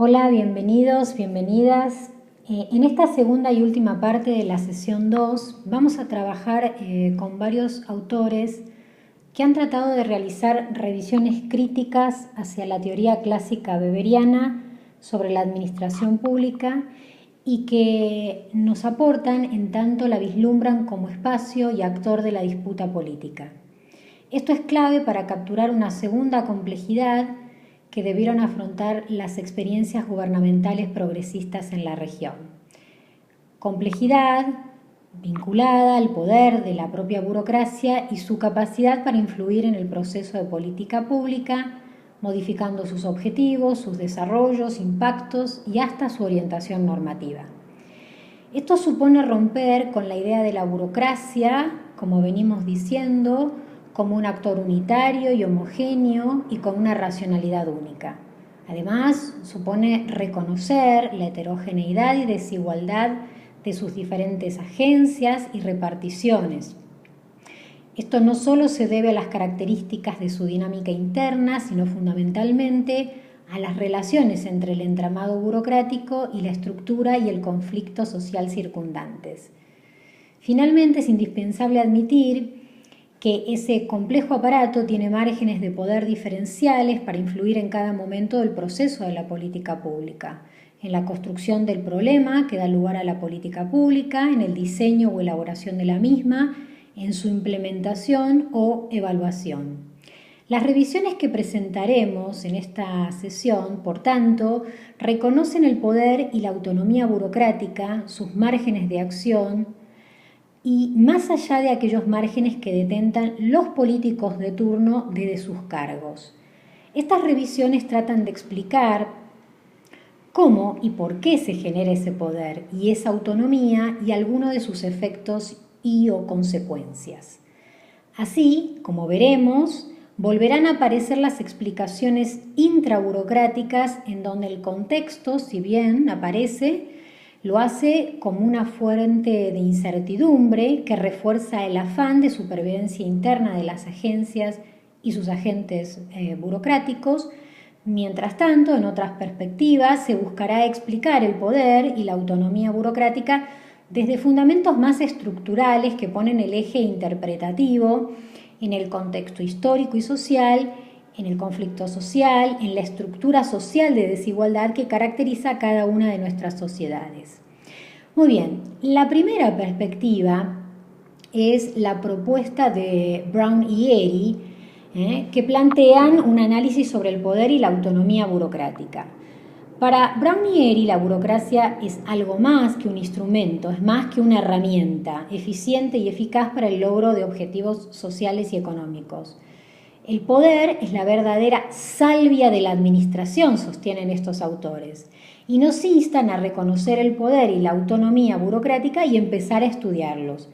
Hola, bienvenidos, bienvenidas. En esta segunda y última parte de la sesión 2 vamos a trabajar con varios autores que han tratado de realizar revisiones críticas hacia la teoría clásica weberiana sobre la administración pública y que nos aportan en tanto la vislumbran como espacio y actor de la disputa política. Esto es clave para capturar una segunda complejidad que debieron afrontar las experiencias gubernamentales progresistas en la región. Complejidad vinculada al poder de la propia burocracia y su capacidad para influir en el proceso de política pública, modificando sus objetivos, sus desarrollos, impactos y hasta su orientación normativa. Esto supone romper con la idea de la burocracia, como venimos diciendo, como un actor unitario y homogéneo y con una racionalidad única. Además, supone reconocer la heterogeneidad y desigualdad de sus diferentes agencias y reparticiones. Esto no solo se debe a las características de su dinámica interna, sino fundamentalmente a las relaciones entre el entramado burocrático y la estructura y el conflicto social circundantes. Finalmente, es indispensable admitir que ese complejo aparato tiene márgenes de poder diferenciales para influir en cada momento del proceso de la política pública, en la construcción del problema que da lugar a la política pública, en el diseño o elaboración de la misma, en su implementación o evaluación. Las revisiones que presentaremos en esta sesión, por tanto, reconocen el poder y la autonomía burocrática, sus márgenes de acción, y más allá de aquellos márgenes que detentan los políticos de turno desde sus cargos. Estas revisiones tratan de explicar cómo y por qué se genera ese poder y esa autonomía y algunos de sus efectos y o consecuencias. Así, como veremos, volverán a aparecer las explicaciones intraburocráticas en donde el contexto, si bien aparece, lo hace como una fuente de incertidumbre que refuerza el afán de supervivencia interna de las agencias y sus agentes burocráticos. Mientras tanto, en otras perspectivas, se buscará explicar el poder y la autonomía burocrática desde fundamentos más estructurales que ponen el eje interpretativo en el contexto histórico y social, en el conflicto social, en la estructura social de desigualdad que caracteriza a cada una de nuestras sociedades. Muy bien, la primera perspectiva es la propuesta de Brown y Erie, que plantean un análisis sobre el poder y la autonomía burocrática. Para Brown y Erie, la burocracia es algo más que un instrumento, es más que una herramienta eficiente y eficaz para el logro de objetivos sociales y económicos. El poder es la verdadera salvia de la administración, sostienen estos autores, y nos instan a reconocer el poder y la autonomía burocrática y empezar a estudiarlos.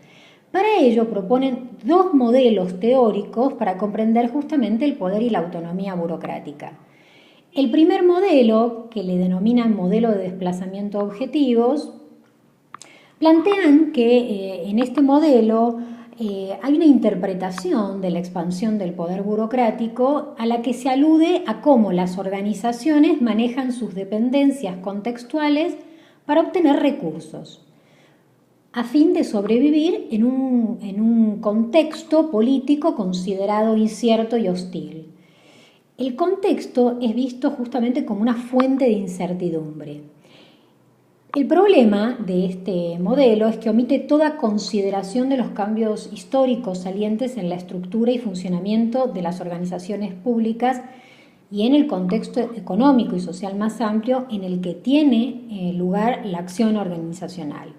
Para ello proponen dos modelos teóricos para comprender justamente el poder y la autonomía burocrática. El primer modelo, que le denominan modelo de desplazamiento de objetivos, plantean que en este modelo hay una interpretación de la expansión del poder burocrático a la que se alude a cómo las organizaciones manejan sus dependencias contextuales para obtener recursos, a fin de sobrevivir en un contexto político considerado incierto y hostil. El contexto es visto justamente como una fuente de incertidumbre. El problema de este modelo es que omite toda consideración de los cambios históricos salientes en la estructura y funcionamiento de las organizaciones públicas y en el contexto económico y social más amplio en el que tiene lugar la acción organizacional.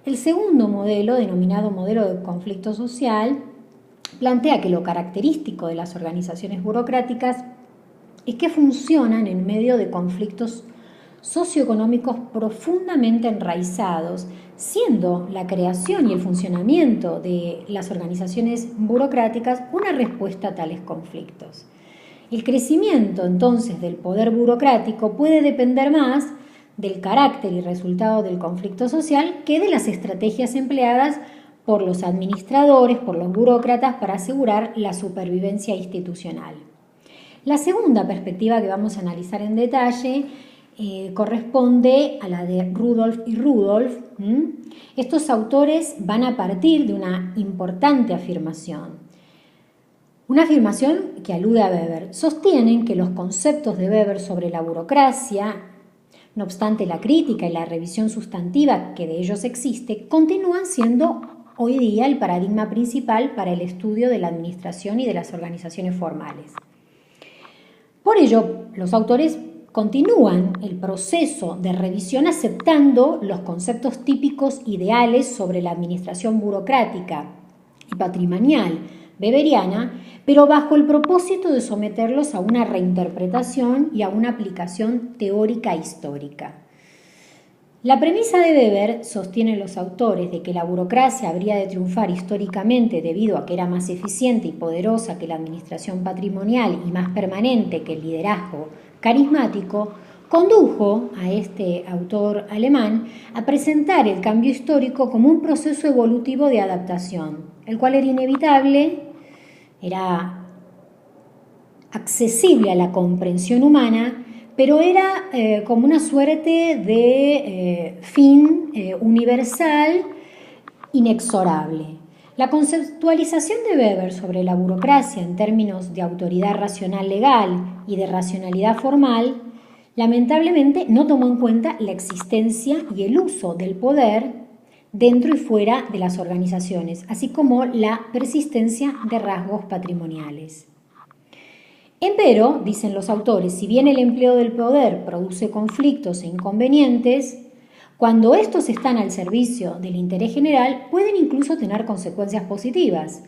El segundo modelo, denominado modelo de conflicto social, plantea que lo característico de las organizaciones burocráticas es que funcionan en medio de conflictos socioeconómicos profundamente enraizados, siendo la creación y el funcionamiento de las organizaciones burocráticas una respuesta a tales conflictos. El crecimiento entonces del poder burocrático puede depender más del carácter y resultado del conflicto social que de las estrategias empleadas por los administradores, por los burócratas para asegurar la supervivencia institucional. La segunda perspectiva que vamos a analizar en detalle corresponde a la de Rudolf y Rudolf. Estos autores van a partir de una importante afirmación. Una afirmación que alude a Weber. Sostienen que los conceptos de Weber sobre la burocracia, no obstante la crítica y la revisión sustantiva que de ellos existe, continúan siendo hoy día el paradigma principal para el estudio de la administración y de las organizaciones formales. Por ello, los autores continúan el proceso de revisión aceptando los conceptos típicos ideales sobre la administración burocrática y patrimonial weberiana, pero bajo el propósito de someterlos a una reinterpretación y a una aplicación teórica histórica. La premisa de Weber, sostienen los autores, de que la burocracia habría de triunfar históricamente debido a que era más eficiente y poderosa que la administración patrimonial y más permanente que el liderazgo carismático, condujo a este autor alemán a presentar el cambio histórico como un proceso evolutivo de adaptación, el cual era inevitable, era accesible a la comprensión humana, pero era como una suerte de fin universal inexorable. La conceptualización de Weber sobre la burocracia en términos de autoridad racional legal y de racionalidad formal, lamentablemente no tomó en cuenta la existencia y el uso del poder dentro y fuera de las organizaciones, así como la persistencia de rasgos patrimoniales. Empero, dicen los autores, si bien el empleo del poder produce conflictos e inconvenientes, cuando estos están al servicio del interés general, pueden incluso tener consecuencias positivas.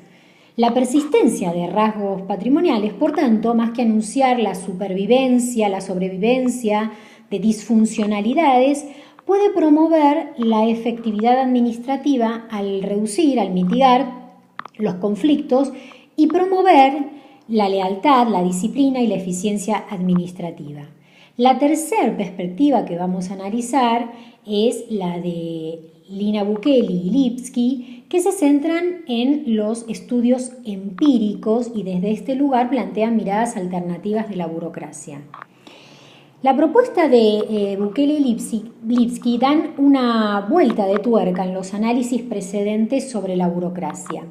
La persistencia de rasgos patrimoniales, por tanto, más que anunciar la supervivencia, la sobrevivencia de disfuncionalidades, puede promover la efectividad administrativa al reducir, al mitigar los conflictos y promover la lealtad, la disciplina y la eficiencia administrativa. La tercera perspectiva que vamos a analizar es la de Lina Bukeli y Lipski, que se centran en los estudios empíricos y desde este lugar plantean miradas alternativas de la burocracia. La propuesta de Bukeli y Lipski dan una vuelta de tuerca en los análisis precedentes sobre la burocracia,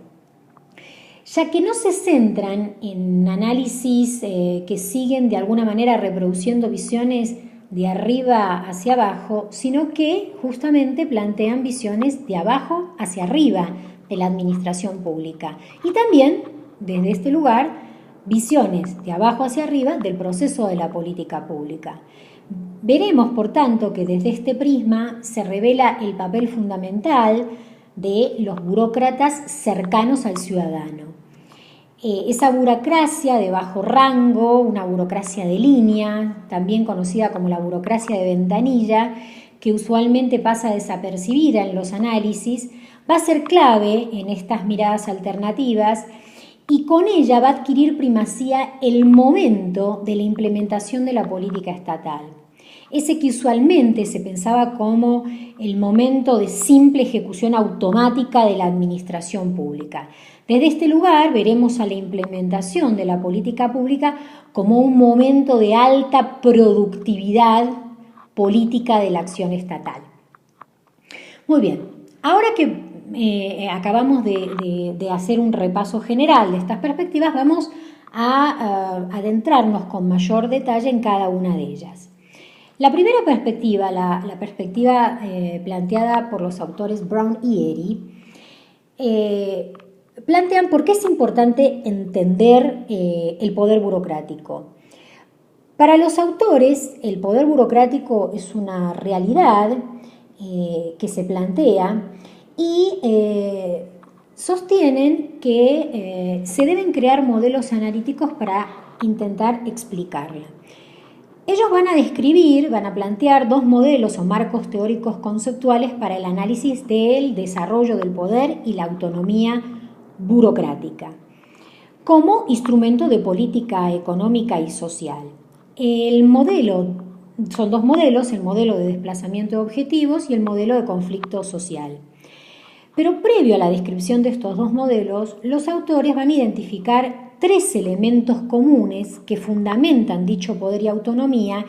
ya que no se centran en análisis que siguen de alguna manera reproduciendo visiones de arriba hacia abajo, sino que justamente plantean visiones de abajo hacia arriba de la administración pública y también desde este lugar visiones de abajo hacia arriba del proceso de la política pública. Veremos, por tanto, que desde este prisma se revela el papel fundamental de los burócratas cercanos al ciudadano. Esa burocracia de bajo rango, una burocracia de línea, también conocida como la burocracia de ventanilla, que usualmente pasa desapercibida en los análisis, va a ser clave en estas miradas alternativas y con ella va a adquirir primacía el momento de la implementación de la política estatal. Ese que usualmente se pensaba como el momento de simple ejecución automática de la administración pública. Desde este lugar veremos a la implementación de la política pública como un momento de alta productividad política de la acción estatal. Muy bien, ahora que acabamos de hacer un repaso general de estas perspectivas, vamos a adentrarnos con mayor detalle en cada una de ellas. La primera perspectiva, la perspectiva planteada por los autores Brown y Eri, plantean por qué es importante entender el poder burocrático. Para los autores, el poder burocrático es una realidad que se plantea y sostienen que se deben crear modelos analíticos para intentar explicarla. Ellos van a describir, van a plantear dos modelos o marcos teóricos conceptuales para el análisis del desarrollo del poder y la autonomía burocrática como instrumento de política económica y social. Son dos modelos, el modelo de desplazamiento de objetivos y el modelo de conflicto social. Pero previo a la descripción de estos dos modelos, los autores van a identificar tres elementos comunes que fundamentan dicho poder y autonomía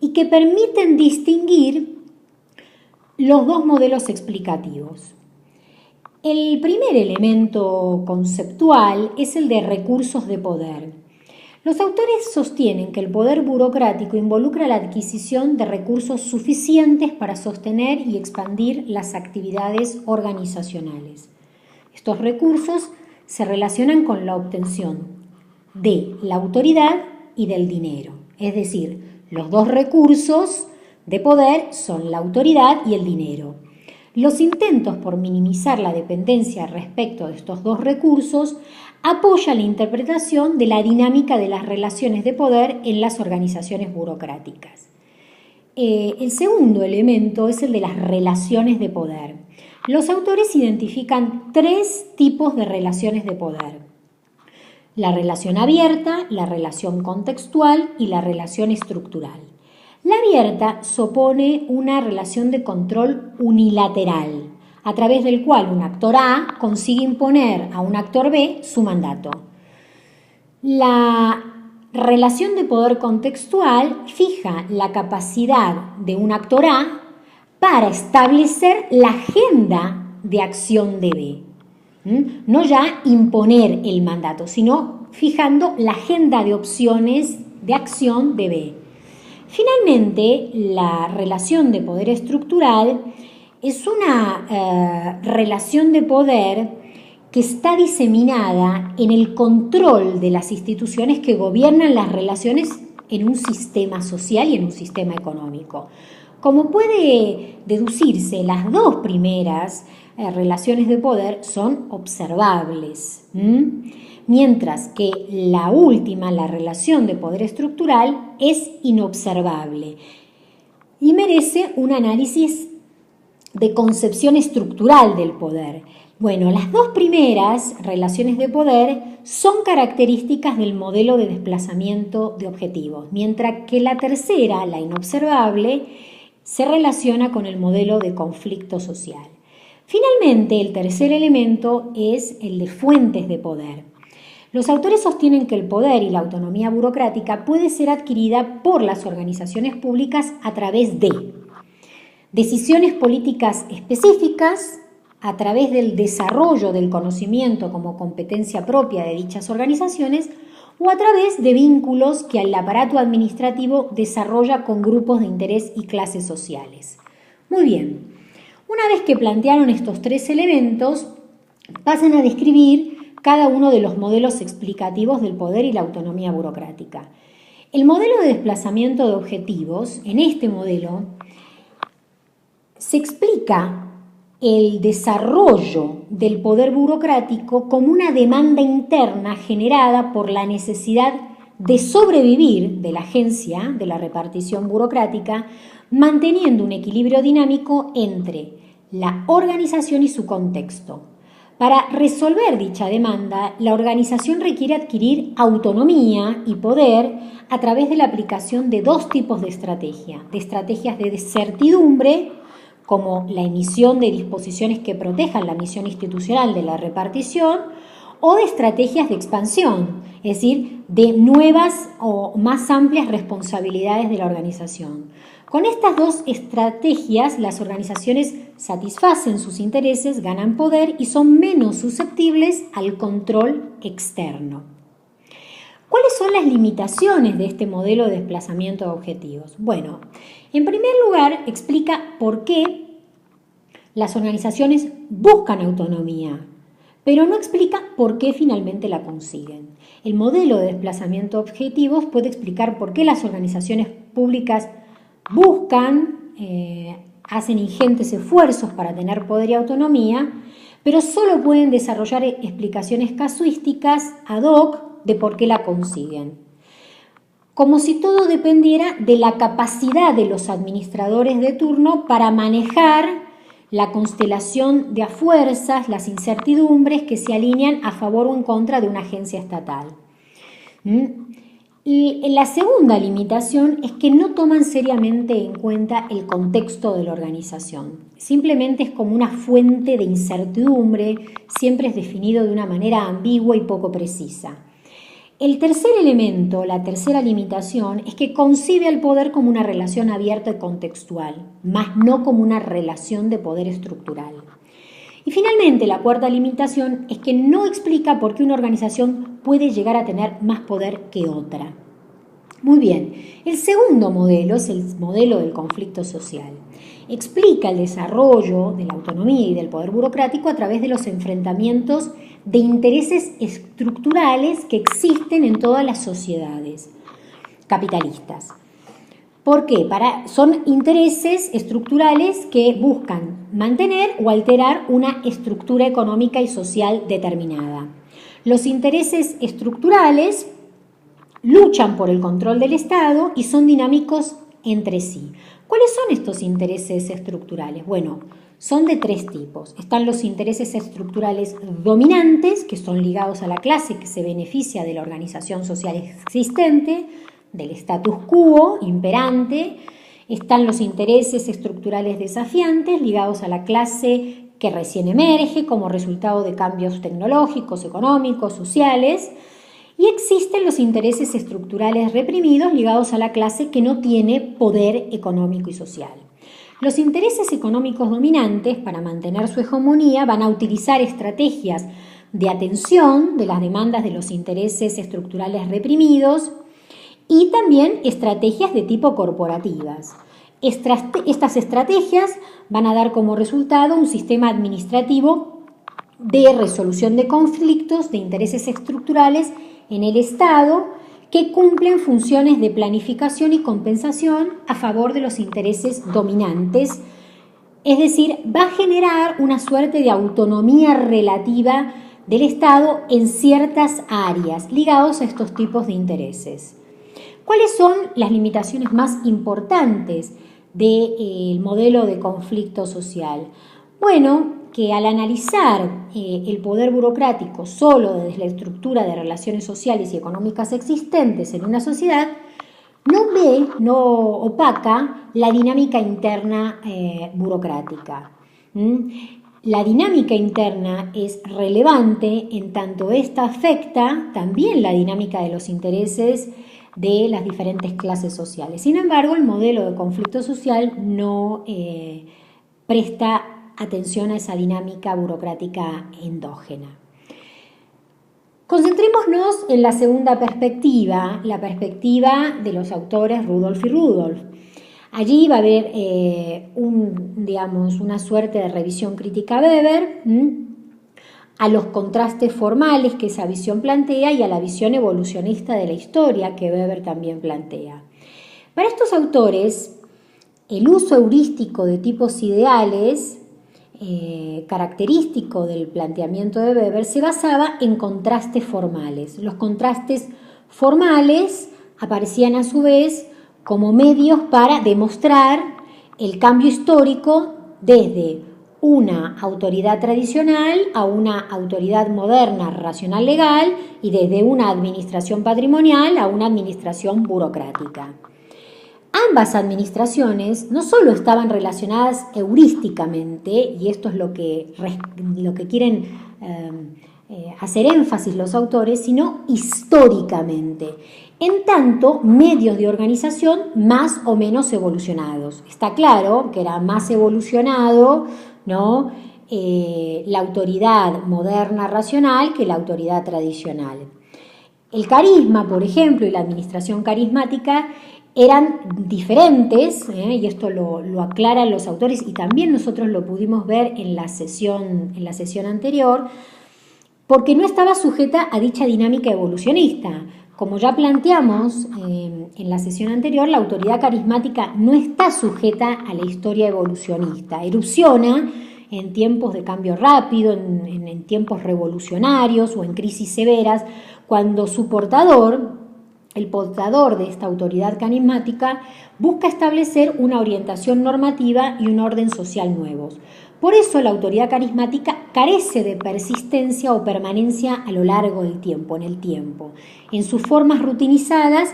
y que permiten distinguir los dos modelos explicativos. El primer elemento conceptual es el de recursos de poder. Los autores sostienen que el poder burocrático involucra la adquisición de recursos suficientes para sostener y expandir las actividades organizacionales. Estos recursos se relacionan con la obtención de la autoridad y del dinero. Es decir, los dos recursos de poder son la autoridad y el dinero. Los intentos por minimizar la dependencia respecto de estos dos recursos apoyan la interpretación de la dinámica de las relaciones de poder en las organizaciones burocráticas. El segundo elemento es el de las relaciones de poder. Los autores identifican tres tipos de relaciones de poder: la relación abierta, la relación contextual y la relación estructural. La abierta supone una relación de control unilateral, a través del cual un actor A consigue imponer a un actor B su mandato. La relación de poder contextual fija la capacidad de un actor A para establecer la agenda de acción de B. No ya imponer el mandato, sino fijando la agenda de opciones de acción de B. Finalmente, la relación de poder estructural es una relación de poder que está diseminada en el control de las instituciones que gobiernan las relaciones en un sistema social y en un sistema económico. Como puede deducirse, las dos primeras relaciones de poder son observables, mientras que la última, la relación de poder estructural, es inobservable y merece un análisis de concepción estructural del poder. Bueno, las dos primeras relaciones de poder son características del modelo de desplazamiento de objetivos, mientras que la tercera, la inobservable, se relaciona con el modelo de conflicto social. Finalmente, el tercer elemento es el de fuentes de poder. Los autores sostienen que el poder y la autonomía burocrática puede ser adquirida por las organizaciones públicas a través de decisiones políticas específicas, a través del desarrollo del conocimiento como competencia propia de dichas organizaciones o a través de vínculos que el aparato administrativo desarrolla con grupos de interés y clases sociales. Muy bien, una vez que plantearon estos tres elementos, pasan a describir cada uno de los modelos explicativos del poder y la autonomía burocrática. El modelo de desplazamiento de objetivos, en este modelo, se explica el desarrollo del poder burocrático como una demanda interna generada por la necesidad de sobrevivir de la agencia de la repartición burocrática, manteniendo un equilibrio dinámico entre la organización y su contexto. Para resolver dicha demanda, la organización requiere adquirir autonomía y poder a través de la aplicación de dos tipos de estrategias de certidumbre, como la emisión de disposiciones que protejan la misión institucional de la repartición, o de estrategias de expansión, es decir, de nuevas o más amplias responsabilidades de la organización. Con estas dos estrategias, las organizaciones satisfacen sus intereses, ganan poder y son menos susceptibles al control externo. ¿Cuáles son las limitaciones de este modelo de desplazamiento de objetivos? Bueno, en primer lugar, explica por qué las organizaciones buscan autonomía, pero no explica por qué finalmente la consiguen. El modelo de desplazamiento de objetivos puede explicar por qué las organizaciones públicas buscan, hacen ingentes esfuerzos para tener poder y autonomía, pero solo pueden desarrollar explicaciones casuísticas ad hoc de por qué la consiguen. Como si todo dependiera de la capacidad de los administradores de turno para manejar la constelación de fuerzas, las incertidumbres que se alinean a favor o en contra de una agencia estatal. Y la segunda limitación es que no toman seriamente en cuenta el contexto de la organización. Simplemente es como una fuente de incertidumbre, siempre es definido de una manera ambigua y poco precisa. El tercer elemento, la tercera limitación, es que concibe al poder como una relación abierta y contextual, más no como una relación de poder estructural. Y finalmente, la cuarta limitación es que no explica por qué una organización puede llegar a tener más poder que otra. Muy bien, el segundo modelo es el modelo del conflicto social. Explica el desarrollo de la autonomía y del poder burocrático a través de los enfrentamientos de intereses estructurales que existen en todas las sociedades capitalistas. ¿Por qué? Son intereses estructurales que buscan mantener o alterar una estructura económica y social determinada. Los intereses estructurales luchan por el control del Estado y son dinámicos entre sí. ¿Cuáles son estos intereses estructurales? Bueno, son de tres tipos. Están los intereses estructurales dominantes, que son ligados a la clase que se beneficia de la organización social existente, del status quo imperante. Están los intereses estructurales desafiantes, ligados a la clase que recién emerge como resultado de cambios tecnológicos, económicos, sociales. Y existen los intereses estructurales reprimidos ligados a la clase que no tiene poder económico y social. Los intereses económicos dominantes, para mantener su hegemonía, van a utilizar estrategias de atención de las demandas de los intereses estructurales reprimidos y también estrategias de tipo corporativas. Estas estrategias van a dar como resultado un sistema administrativo de resolución de conflictos de intereses estructurales en el Estado que cumplen funciones de planificación y compensación a favor de los intereses dominantes. Es decir, va a generar una suerte de autonomía relativa del Estado en ciertas áreas ligados a estos tipos de intereses. ¿Cuáles son las limitaciones más importantes del modelo de conflicto social? Bueno, que al analizar el poder burocrático solo desde la estructura de relaciones sociales y económicas existentes en una sociedad, no opaca la dinámica interna burocrática. La dinámica interna es relevante en tanto esta afecta también la dinámica de los intereses de las diferentes clases sociales. Sin embargo, el modelo de conflicto social no presta atención a esa dinámica burocrática endógena. Concentrémonos en la segunda perspectiva, la perspectiva de los autores Rudolf y Rudolf. Allí va a haber una suerte de revisión crítica a Weber, a los contrastes formales que esa visión plantea y a la visión evolucionista de la historia que Weber también plantea. Para estos autores, el uso heurístico de tipos ideales característico del planteamiento de Weber se basaba en contrastes formales. Los contrastes formales aparecían a su vez como medios para demostrar el cambio histórico desde una autoridad tradicional a una autoridad moderna, racional, legal, y desde una administración patrimonial a una administración burocrática. Ambas administraciones no solo estaban relacionadas heurísticamente, y esto es lo que quieren hacer énfasis los autores, sino históricamente, en tanto medios de organización más o menos evolucionados. Está claro que era más evolucionado, ¿no?, la autoridad moderna racional que la autoridad tradicional. El carisma, por ejemplo, y la administración carismática eran diferentes, y esto lo aclaran los autores y también nosotros lo pudimos ver en la sesión anterior, porque no estaba sujeta a dicha dinámica evolucionista. Como ya planteamos en la sesión anterior, la autoridad carismática no está sujeta a la historia evolucionista. Erupciona en tiempos de cambio rápido, en tiempos revolucionarios o en crisis severas, cuando su el portador de esta autoridad carismática, busca establecer una orientación normativa y un orden social nuevos. Por eso la autoridad carismática carece de persistencia o permanencia a lo largo del tiempo, en el tiempo. En sus formas rutinizadas,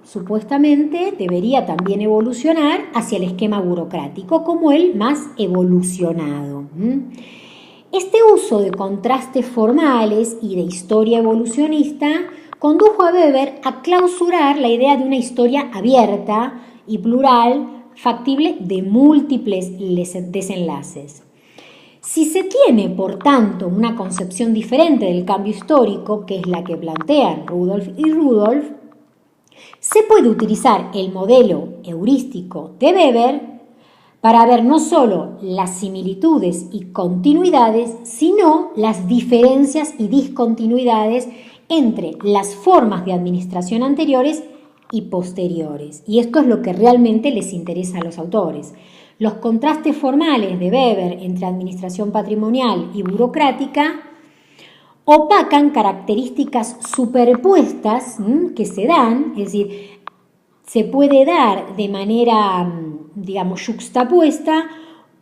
supuestamente debería también evolucionar hacia el esquema burocrático como el más evolucionado. Este uso de contrastes formales y de historia evolucionista condujo a Weber a clausurar la idea de una historia abierta y plural, factible de múltiples desenlaces. Si se tiene, por tanto, una concepción diferente del cambio histórico, que es la que plantean Rudolf y Rudolf, se puede utilizar el modelo heurístico de Weber para ver no solo las similitudes y continuidades, sino las diferencias y discontinuidades entre las formas de administración anteriores y posteriores. Y esto es lo que realmente les interesa a los autores. Los contrastes formales de Weber entre administración patrimonial y burocrática opacan características superpuestas que se dan, es decir, se puede dar de manera, digamos, yuxtapuesta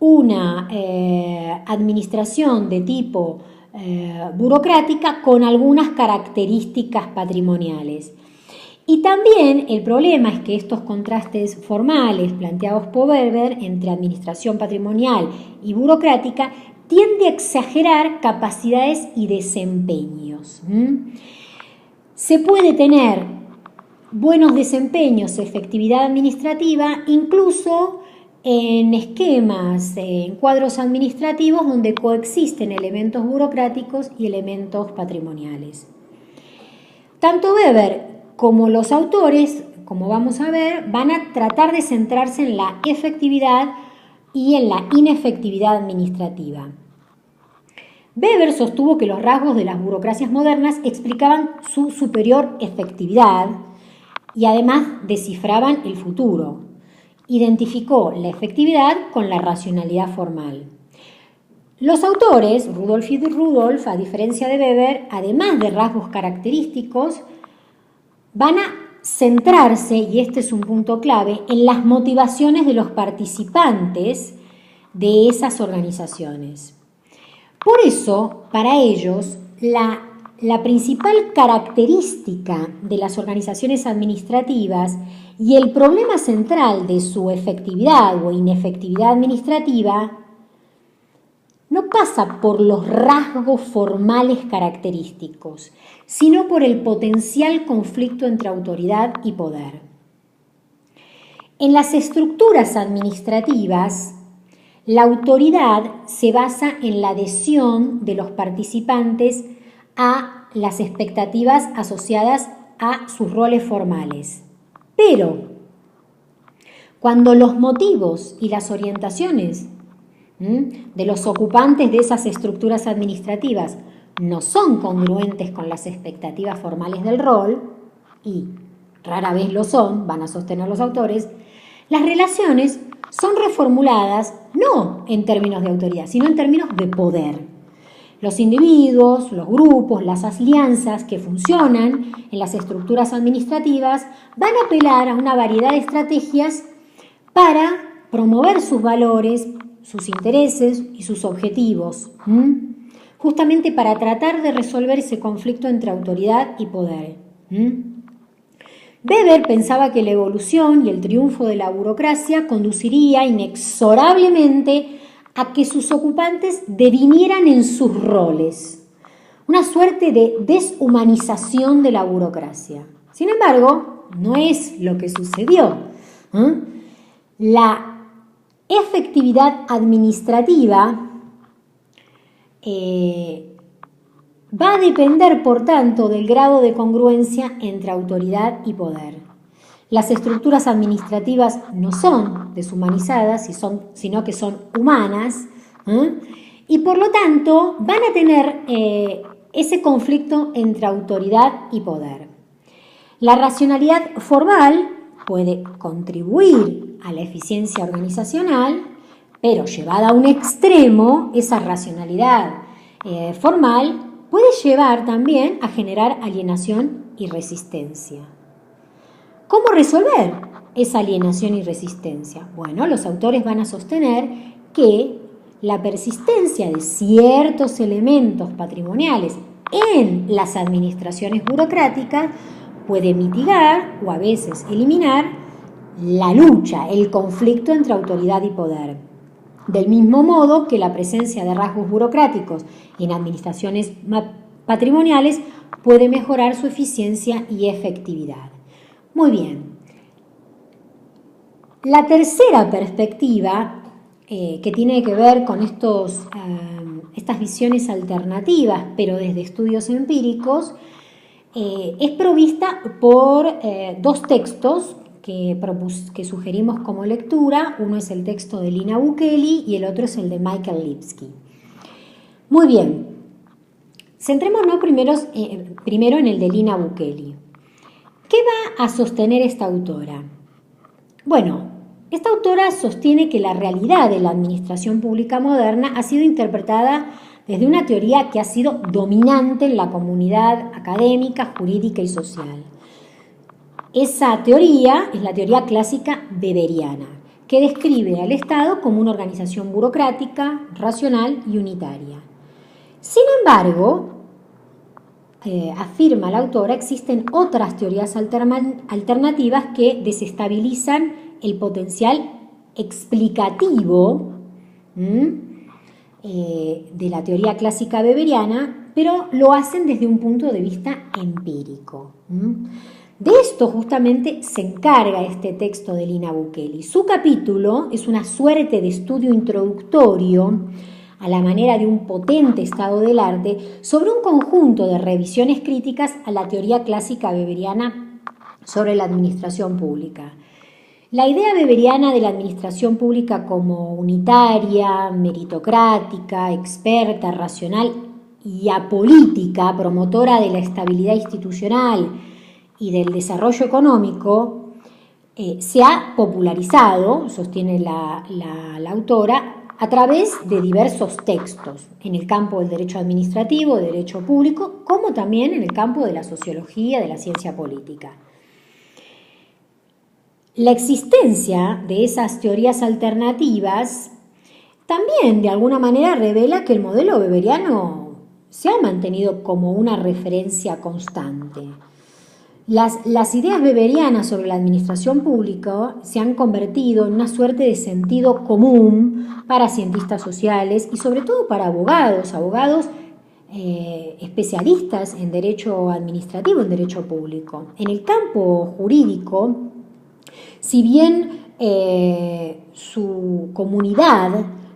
una administración de tipo burocrática con algunas características patrimoniales. Y también el problema es que estos contrastes formales planteados por Weber entre administración patrimonial y burocrática tiende a exagerar capacidades y desempeños. Se puede tener buenos desempeños, efectividad administrativa, incluso en esquemas, en cuadros administrativos donde coexisten elementos burocráticos y elementos patrimoniales. Tanto Weber como los autores, como vamos a ver, van a tratar de centrarse en la efectividad y en la inefectividad administrativa. Weber sostuvo que los rasgos de las burocracias modernas explicaban su superior efectividad y además descifraban el futuro. Identificó la efectividad con la racionalidad formal. Los autores, Rudolf y Rudolf, a diferencia de Weber, además de rasgos característicos, van a centrarse, y este es un punto clave, en las motivaciones de los participantes de esas organizaciones. Por eso, para ellos, la principal característica de las organizaciones administrativas y el problema central de su efectividad o inefectividad administrativa no pasa por los rasgos formales característicos, sino por el potencial conflicto entre autoridad y poder. En las estructuras administrativas, la autoridad se basa en la adhesión de los participantes a las expectativas asociadas a sus roles formales. Pero, cuando los motivos y las orientaciones de los ocupantes de esas estructuras administrativas no son congruentes con las expectativas formales del rol, y rara vez lo son, van a sostener los autores, las relaciones son reformuladas no en términos de autoridad, sino en términos de poder. Los individuos, los grupos, las alianzas que funcionan en las estructuras administrativas van a apelar a una variedad de estrategias para promover sus valores, sus intereses y sus objetivos, justamente para tratar de resolver ese conflicto entre autoridad y poder. Weber pensaba que la evolución y el triunfo de la burocracia conduciría inexorablemente a que sus ocupantes devinieran en sus roles, una suerte de deshumanización de la burocracia. Sin embargo, no es lo que sucedió. La efectividad administrativa va a depender, por tanto, del grado de congruencia entre autoridad y poder. Las estructuras administrativas no son deshumanizadas, sino que son humanas, y por lo tanto van a tener ese conflicto entre autoridad y poder. La racionalidad formal puede contribuir a la eficiencia organizacional, pero llevada a un extremo, esa racionalidad formal puede llevar también a generar alienación y resistencia. ¿Cómo resolver esa alienación y resistencia? Bueno, los autores van a sostener que la persistencia de ciertos elementos patrimoniales en las administraciones burocráticas puede mitigar o a veces eliminar la lucha, el conflicto entre autoridad y poder. Del mismo modo que la presencia de rasgos burocráticos en administraciones patrimoniales puede mejorar su eficiencia y efectividad. Muy bien. La tercera perspectiva que tiene que ver con estas visiones alternativas, pero desde estudios empíricos, es provista por dos textos que sugerimos como lectura. Uno es el texto de Lina Bukeli y el otro es el de Michael Lipsky. Muy bien, centrémonos primero en el de Lina Bukeli. ¿Qué va a sostener esta autora? Bueno, esta autora sostiene que la realidad de la administración pública moderna ha sido interpretada desde una teoría que ha sido dominante en la comunidad académica, jurídica y social. Esa teoría es la teoría clásica weberiana, que describe al Estado como una organización burocrática, racional y unitaria. Sin embargo, afirma la autora, existen otras teorías alternativas que desestabilizan el potencial explicativo de la teoría clásica weberiana, pero lo hacen desde un punto de vista empírico. De esto justamente se encarga este texto de Lina Bukeli. Su capítulo es una suerte de estudio introductorio a la manera de un potente estado del arte sobre un conjunto de revisiones críticas a la teoría clásica weberiana sobre la administración pública. La idea weberiana de la administración pública como unitaria, meritocrática, experta, racional y apolítica, promotora de la estabilidad institucional y del desarrollo económico, se ha popularizado, sostiene la autora, a través de diversos textos en el campo del derecho administrativo, derecho público, como también en el campo de la sociología, de la ciencia política. La existencia de esas teorías alternativas también de alguna manera revela que el modelo weberiano se ha mantenido como una referencia constante. Las ideas weberianas sobre la administración pública se han convertido en una suerte de sentido común para cientistas sociales y sobre todo para abogados especialistas en derecho administrativo, en derecho público. En el campo jurídico, si bien su comunidad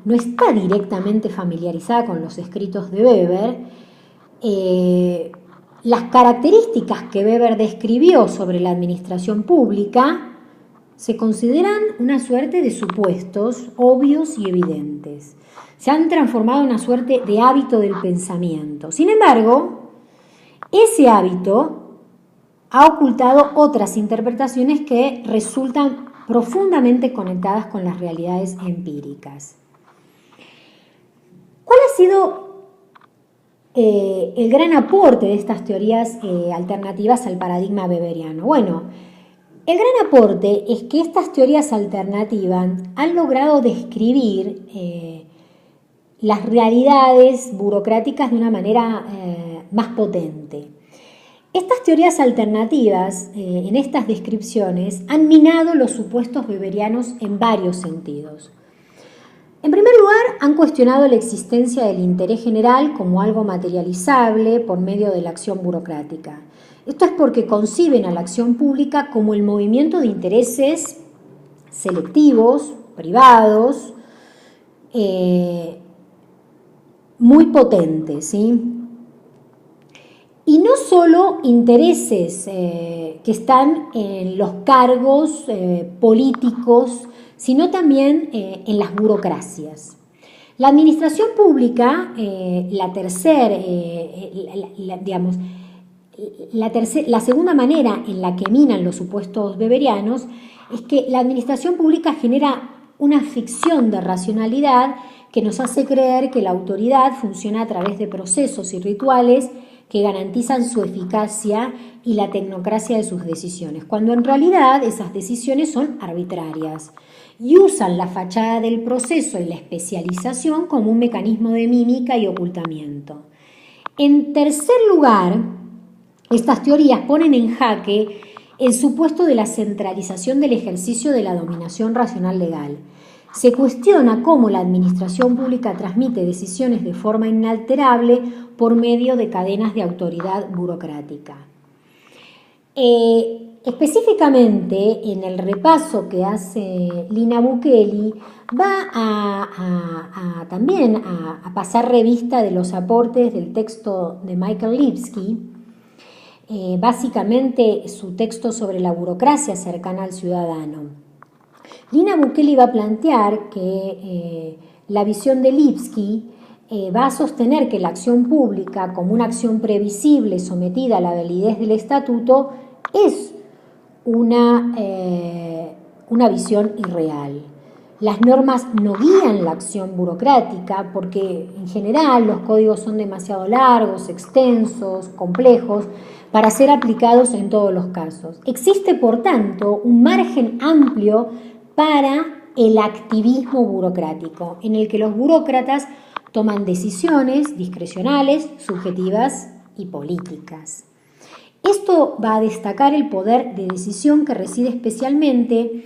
no está directamente familiarizada con los escritos de Weber, las características que Weber describió sobre la administración pública se consideran una suerte de supuestos obvios y evidentes. Se han transformado en una suerte de hábito del pensamiento. Sin embargo, ese hábito ha ocultado otras interpretaciones que resultan profundamente conectadas con las realidades empíricas. ¿Cuál ha sido el gran aporte de estas teorías alternativas al paradigma weberiano? Bueno, el gran aporte es que estas teorías alternativas han logrado describir las realidades burocráticas de una manera más potente. Estas teorías alternativas, en estas descripciones, han minado los supuestos weberianos en varios sentidos. En primer lugar, han cuestionado la existencia del interés general como algo materializable por medio de la acción burocrática. Esto es porque conciben a la acción pública como el movimiento de intereses selectivos, privados, muy potentes, ¿sí? Y no solo intereses que están en los cargos políticos, sino también en las burocracias. La administración pública, la segunda manera en la que minan los supuestos weberianos es que la administración pública genera una ficción de racionalidad que nos hace creer que la autoridad funciona a través de procesos y rituales que garantizan su eficacia y la tecnocracia de sus decisiones, cuando en realidad esas decisiones son arbitrarias y usan la fachada del proceso y la especialización como un mecanismo de mímica y ocultamiento. En tercer lugar, estas teorías ponen en jaque el supuesto de la centralización del ejercicio de la dominación racional legal. Se cuestiona cómo la administración pública transmite decisiones de forma inalterable por medio de cadenas de autoridad burocrática. Específicamente, en el repaso que hace Lina Bukeli, va también a pasar revista de los aportes del texto de Michael Lipsky, básicamente su texto sobre la burocracia cercana al ciudadano. Lina Bukeli va a plantear que la visión de Lipsky va a sostener que la acción pública, como una acción previsible sometida a la validez del estatuto, es una visión irreal. Las normas no guían la acción burocrática porque en general los códigos son demasiado largos, extensos, complejos para ser aplicados en todos los casos. Existe, por tanto, un margen amplio para el activismo burocrático, en el que los burócratas toman decisiones discrecionales, subjetivas y políticas. Esto va a destacar el poder de decisión que reside especialmente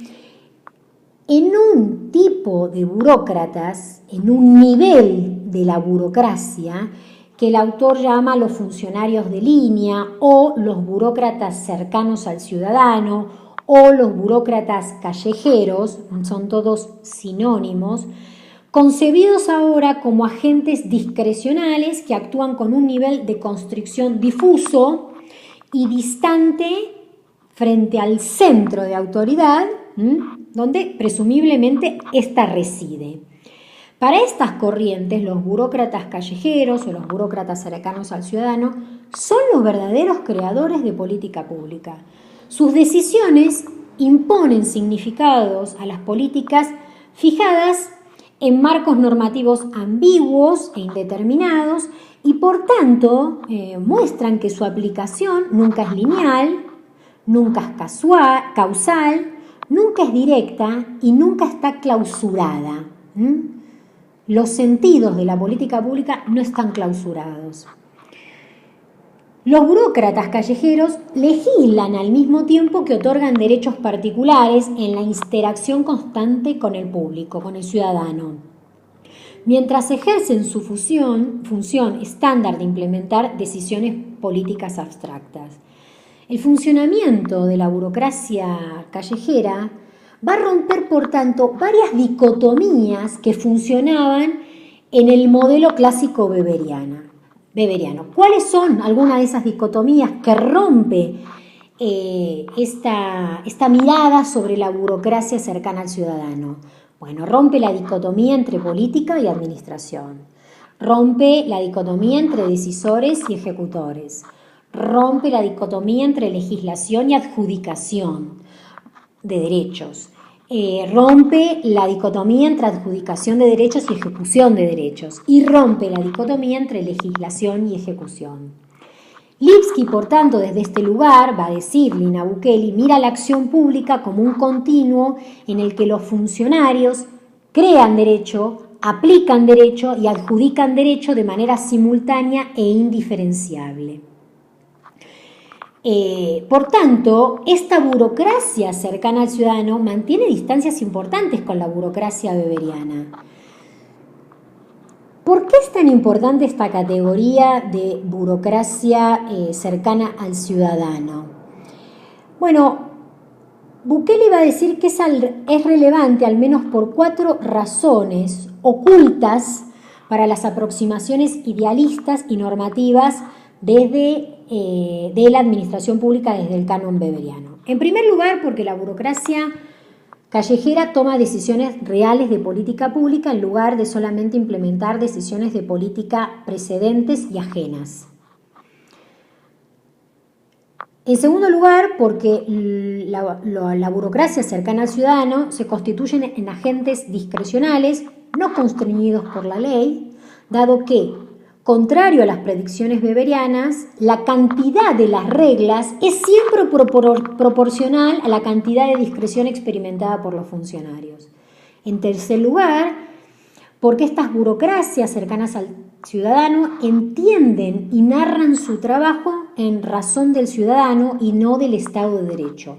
en un tipo de burócratas, en un nivel de la burocracia que el autor llama los funcionarios de línea o los burócratas cercanos al ciudadano o los burócratas callejeros, son todos sinónimos, concebidos ahora como agentes discrecionales que actúan con un nivel de constricción difuso y distante frente al centro de autoridad, donde presumiblemente ésta reside. Para estas corrientes, los burócratas callejeros o los burócratas cercanos al ciudadano son los verdaderos creadores de política pública. Sus decisiones imponen significados a las políticas fijadas en marcos normativos ambiguos e indeterminados y por tanto muestran que su aplicación nunca es lineal, nunca es causal, nunca es directa y nunca está clausurada. Los sentidos de la política pública no están clausurados. Los burócratas callejeros legislan al mismo tiempo que otorgan derechos particulares en la interacción constante con el público, con el ciudadano, mientras ejercen su función estándar de implementar decisiones políticas abstractas. El funcionamiento de la burocracia callejera va a romper, por tanto, varias dicotomías que funcionaban en el modelo clásico weberiano. ¿Cuáles son algunas de esas dicotomías que rompe esta mirada sobre la burocracia cercana al ciudadano? Bueno, rompe la dicotomía entre política y administración, rompe la dicotomía entre decisores y ejecutores, rompe la dicotomía entre legislación y adjudicación de derechos, rompe la dicotomía entre adjudicación de derechos y ejecución de derechos y rompe la dicotomía entre legislación y ejecución. Lipsky, por tanto, desde este lugar, va a decir Lina Bukeli, mira la acción pública como un continuo en el que los funcionarios crean derecho, aplican derecho y adjudican derecho de manera simultánea e indiferenciable. Por tanto, esta burocracia cercana al ciudadano mantiene distancias importantes con la burocracia weberiana. ¿Por qué es tan importante esta categoría de burocracia cercana al ciudadano? Bueno, Bukeli va a decir que es relevante al menos por 4 razones ocultas para las aproximaciones idealistas y normativas de la administración pública desde el canon weberiano. En primer lugar, porque la burocracia callejera toma decisiones reales de política pública en lugar de solamente implementar decisiones de política precedentes y ajenas. En segundo lugar, porque la burocracia cercana al ciudadano se constituye en agentes discrecionales no constreñidos por la ley, dado que, contrario a las predicciones weberianas, la cantidad de las reglas es siempre proporcional a la cantidad de discreción experimentada por los funcionarios. En tercer lugar, porque estas burocracias cercanas al ciudadano entienden y narran su trabajo en razón del ciudadano y no del Estado de Derecho.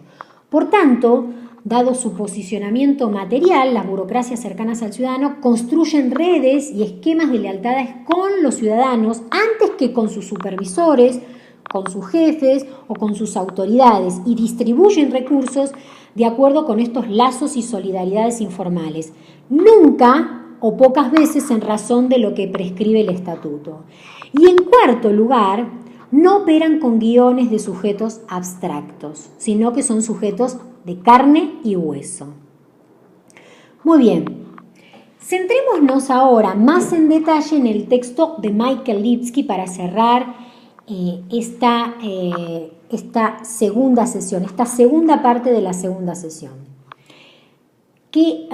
Por tanto, dado su posicionamiento material, las burocracias cercanas al ciudadano construyen redes y esquemas de lealtades con los ciudadanos antes que con sus supervisores, con sus jefes o con sus autoridades y distribuyen recursos de acuerdo con estos lazos y solidaridades informales. Nunca o pocas veces en razón de lo que prescribe el estatuto. Y en cuarto lugar, no operan con guiones de sujetos abstractos, sino que son sujetos de carne y hueso. Muy bien, centrémonos ahora más en detalle en el texto de Michael Lipsky para cerrar esta segunda sesión, esta segunda parte de la segunda sesión, que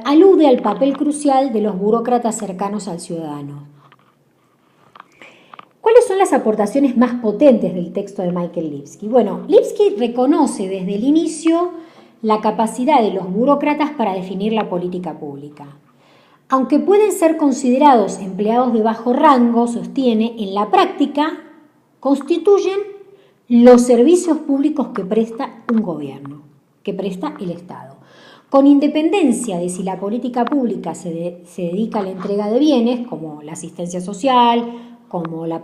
alude al papel crucial de los burócratas cercanos al ciudadano. ¿Cuáles son las aportaciones más potentes del texto de Michael Lipsky? Bueno, Lipsky reconoce desde el inicio la capacidad de los burócratas para definir la política pública. Aunque pueden ser considerados empleados de bajo rango, sostiene, en la práctica constituyen los servicios públicos que presta un gobierno, que presta el Estado. Con independencia de si la política pública se dedica a la entrega de bienes, como la asistencia social, como la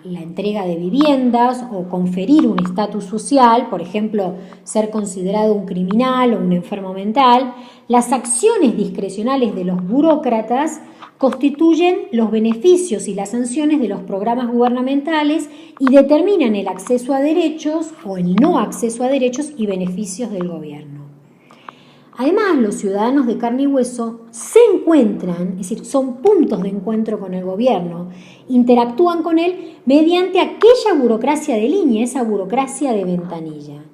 entrega de viviendas o conferir un estatus social, por ejemplo, ser considerado un criminal o un enfermo mental, las acciones discrecionales de los burócratas constituyen los beneficios y las sanciones de los programas gubernamentales y determinan el acceso a derechos o el no acceso a derechos y beneficios del gobierno. Además, los ciudadanos de carne y hueso se encuentran, es decir, son puntos de encuentro con el gobierno, interactúan con él mediante aquella burocracia de línea, esa burocracia de ventanilla.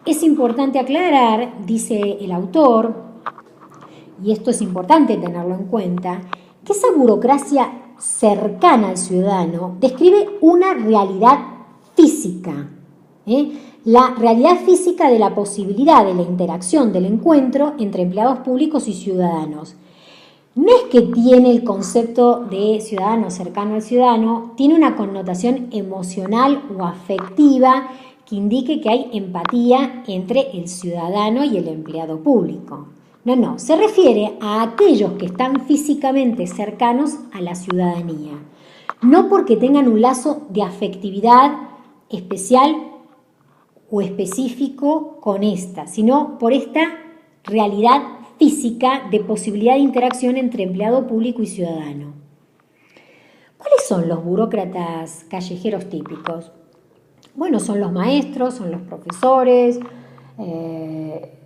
Es importante aclarar, dice el autor, y esto es importante tenerlo en cuenta, que esa burocracia cercana al ciudadano describe una realidad física, la realidad física de la posibilidad de la interacción, del encuentro entre empleados públicos y ciudadanos. No es que tiene el concepto de ciudadano cercano al ciudadano, tiene una connotación emocional o afectiva que indique que hay empatía entre el ciudadano y el empleado público. No, se refiere a aquellos que están físicamente cercanos a la ciudadanía, no porque tengan un lazo de afectividad especial o específico con esta, sino por esta realidad física de posibilidad de interacción entre empleado público y ciudadano. ¿Cuáles son los burócratas callejeros típicos? Bueno, son los maestros, son los profesores,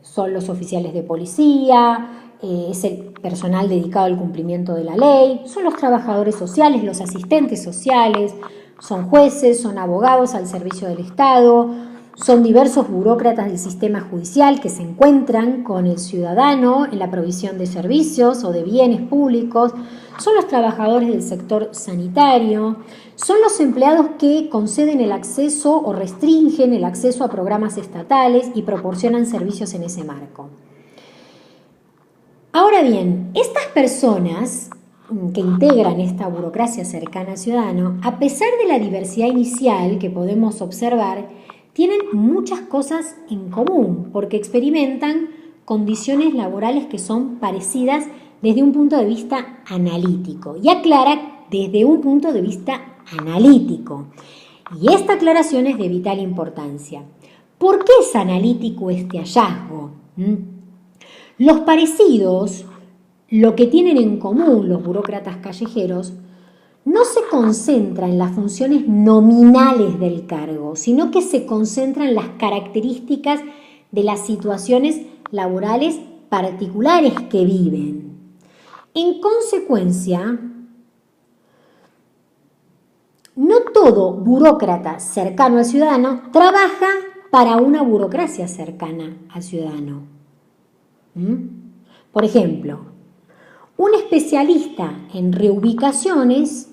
son los oficiales de policía, es el personal dedicado al cumplimiento de la ley, son los trabajadores sociales, los asistentes sociales, son jueces, son abogados al servicio del Estado, son diversos burócratas del sistema judicial que se encuentran con el ciudadano en la provisión de servicios o de bienes públicos, son los trabajadores del sector sanitario, son los empleados que conceden el acceso o restringen el acceso a programas estatales y proporcionan servicios en ese marco. Ahora bien, estas personas que integran esta burocracia cercana al ciudadano, a pesar de la diversidad inicial que podemos observar, tienen muchas cosas en común porque experimentan condiciones laborales que son parecidas desde un punto de vista analítico. Y aclara desde un punto de vista analítico. Y esta aclaración es de vital importancia. ¿Por qué es analítico este hallazgo? Los parecidos, lo que tienen en común los burócratas callejeros, no se concentra en las funciones nominales del cargo, sino que se concentra en las características de las situaciones laborales particulares que viven. En consecuencia, no todo burócrata cercano al ciudadano trabaja para una burocracia cercana al ciudadano. Por ejemplo, un especialista en reubicaciones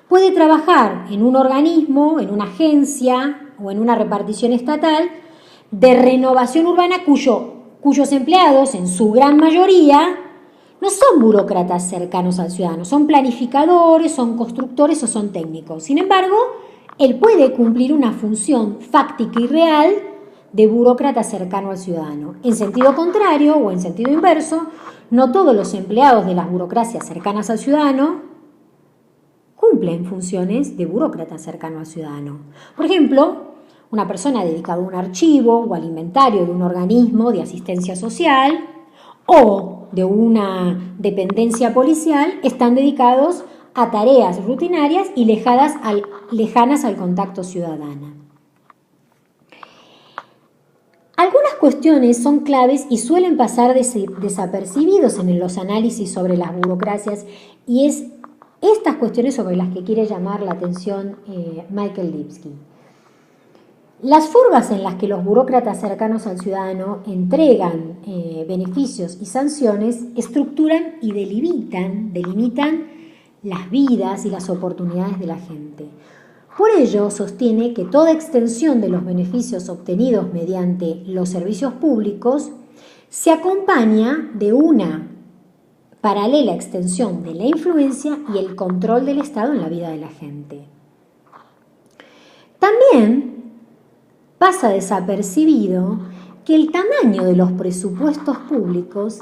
puede trabajar en un organismo, en una agencia o en una repartición estatal de renovación urbana cuyos empleados, en su gran mayoría, no son burócratas cercanos al ciudadano, son planificadores, son constructores o son técnicos. Sin embargo, él puede cumplir una función fáctica y real de burócrata cercano al ciudadano. En sentido contrario o en sentido inverso, no todos los empleados de las burocracias cercanas al ciudadano cumplen funciones de burócrata cercano al ciudadano. Por ejemplo, una persona dedicada a un archivo o al inventario de un organismo de asistencia social o de una dependencia policial están dedicados a tareas rutinarias y lejanas al contacto ciudadano. Algunas cuestiones son claves y suelen pasar desapercibidos en los análisis sobre las burocracias, y es estas cuestiones sobre las que quiere llamar la atención Michael Lipsky. Las formas en las que los burócratas cercanos al ciudadano entregan beneficios y sanciones estructuran y delimitan las vidas y las oportunidades de la gente. Por ello, sostiene que toda extensión de los beneficios obtenidos mediante los servicios públicos se acompaña de una paralela extensión de la influencia y el control del Estado en la vida de la gente. También pasa desapercibido que el tamaño de los presupuestos públicos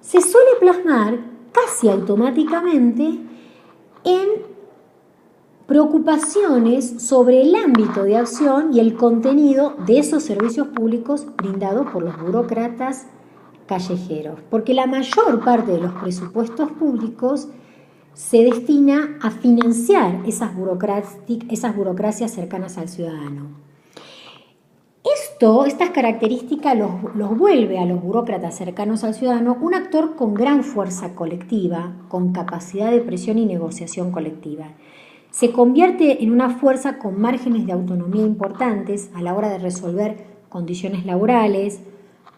se suele plasmar casi automáticamente en preocupaciones sobre el ámbito de acción y el contenido de esos servicios públicos brindados por los burócratas callejeros, porque la mayor parte de los presupuestos públicos se destina a financiar esas burocracias cercanas al ciudadano. Estas características los vuelve a los burócratas cercanos al ciudadano un actor con gran fuerza colectiva, con capacidad de presión y negociación colectiva. Se convierte en una fuerza con márgenes de autonomía importantes a la hora de resolver condiciones laborales,